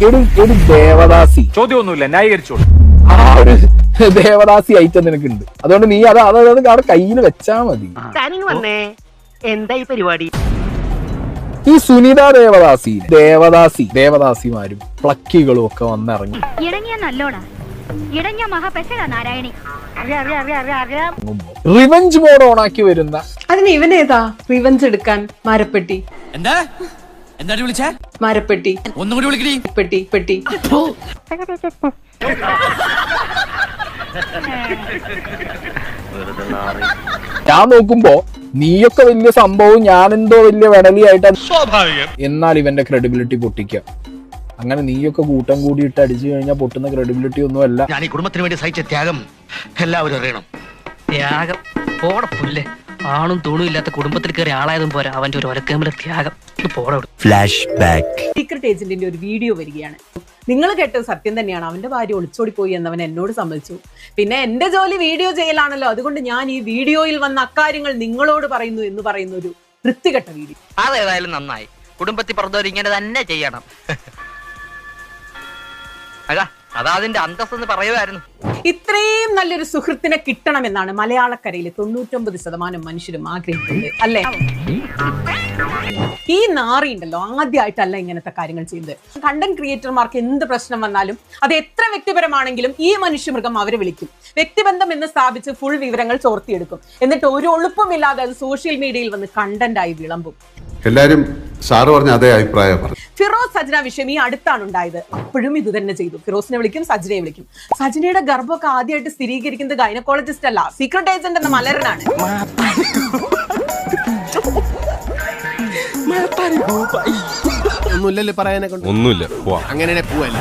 ഒരു ദേവദാസി ചോദ്യമൊന്നുമില്ല, ന്യായീകരിച്ചോളൂ. ആ ഒരു ദേവദാസി ഐറ്റം നിനക്കുണ്ട്. അതുകൊണ്ട് നീ അത് അവിടെ കയ്യിൽ വെച്ചാ മതി. എന്തായി പരിപാടി? ഈ സുനിത ദേവദാസിമാരും പ്ലക്കികളും ഒക്കെ വന്നിറങ്ങി റിവെഞ്ച് മോഡ് ഓണാക്കി വരുന്ന അതിന് ഇവനേതാ റിവെഞ്ച് എടുക്കാൻ? മരപ്പെട്ടി എന്താ വിളിച്ചേ? മരപ്പെട്ടി ഒന്നും കൂടി വിളിക്കണി. പെട്ടി ഞാൻ നോക്കുമ്പോ നീയൊക്കെ വലിയ സംഭവം, ഞാനെന്തോ വലിയ വെടലിയായിട്ട്. എന്നാൽ ഇവന്റെ ക്രെഡിബിലിറ്റി പൊട്ടിക്ക. അങ്ങനെ നീയൊക്കെ കൂട്ടം കൂടിയിട്ട് അടിച്ചു കഴിഞ്ഞാൽ പൊട്ടുന്ന ക്രെഡിബിലിറ്റി ഒന്നും അല്ല. ഞാൻ ഈ കുടുംബത്തിന് വേണ്ടി സഹിച്ച ത്യാഗം എല്ലാവരും അറിയണം. ത്യാഗം പോടപ്പുല്ലേ. ആണും തൂണും ഇല്ലാത്ത കുടുംബത്തിൽ കയറി ആളായതും പോരാ അവന്റെ ഒരു ഒരക്കേമിലെ ത്യാഗം. Flash back. സീക്രട്ട് ഏജന്റിന്റെ ഒരു വീഡിയോ വരികയാണ്. നിങ്ങൾ കേട്ടത് സത്യം തന്നെയാണ്. അവന്റെ ഭാര്യ ഒളിച്ചോടി പോയി എന്നവൻ എന്നോട് സമ്മതിച്ചു. പിന്നെ എന്റെ ജോലി വീഡിയോ ചെയ്യലാണല്ലോ, അതുകൊണ്ട് ഞാൻ ഈ വീഡിയോയിൽ വന്ന അക്കാര്യങ്ങൾ നിങ്ങളോട് പറയുന്നു എന്ന് പറയുന്ന ഒരു വൃത്തികെട്ട വീഡിയോ. അതേതായാലും നന്നായി. കുടുംബത്തിൽ പറഞ്ഞവർ ഇങ്ങനെ തന്നെ ചെയ്യണം. അതാ അതിന്റെ അന്തസ്സെന്ന് പറയുമായിരുന്നു. ഇത്രയും നല്ലൊരു സുഹൃത്തിനെ കിട്ടണമെന്നാണ് മലയാളക്കരയിലെ 99% മനുഷ്യരും ആഗ്രഹിക്കുന്നത്, അല്ലേ? ഈ നാറി ഉണ്ടല്ലോ ആദ്യമായിട്ടല്ല ഇങ്ങനത്തെ കാര്യങ്ങൾ ചെയ്യുന്നത്. കണ്ടന്റ് ക്രിയേറ്റർമാർക്ക് എന്ത് പ്രശ്നം വന്നാലും അത് എത്ര വ്യക്തിപരമാണെങ്കിലും ഈ മനുഷ്യമൃഗം അവരെ വിളിക്കും. വ്യക്തിബന്ധം എന്ന് സ്ഥാപിച്ച് ഫുൾ വിവരങ്ങൾ ചോർത്തിയെടുക്കും. എന്നിട്ട് ഒരു ഒളുപ്പമില്ലാതെ അത് സോഷ്യൽ മീഡിയയിൽ വന്ന് കണ്ടന്റായി വിളമ്പും. എല്ലാരും സാറ് പറഞ്ഞ അതേ അഭിപ്രായം പറഞ്ഞു. ഫിറോസ് സജ്ന വിഷയം ഈ അടുത്താണ് ഉണ്ടായത്. അപ്പോഴും ഇത് തന്നെ ചെയ്തു. ഫിറോസിനെ വിളിക്കും, സജ്നയെ വിളിക്കും. സജ്നയുടെ ഗർഭമൊക്കെ ആദ്യമായിട്ട് സ്ഥിരീകരിക്കുന്നത് ഗൈനക്കോളജിസ്റ്റ് അല്ല, സീക്രട്ട് ഏജന്റ് എന്ന മലരനാണ്. ഒന്നുമില്ലല്ലോ പറയാനെ കൊണ്ട്. ഒന്നുമില്ല, അങ്ങനെ പോവല്ല.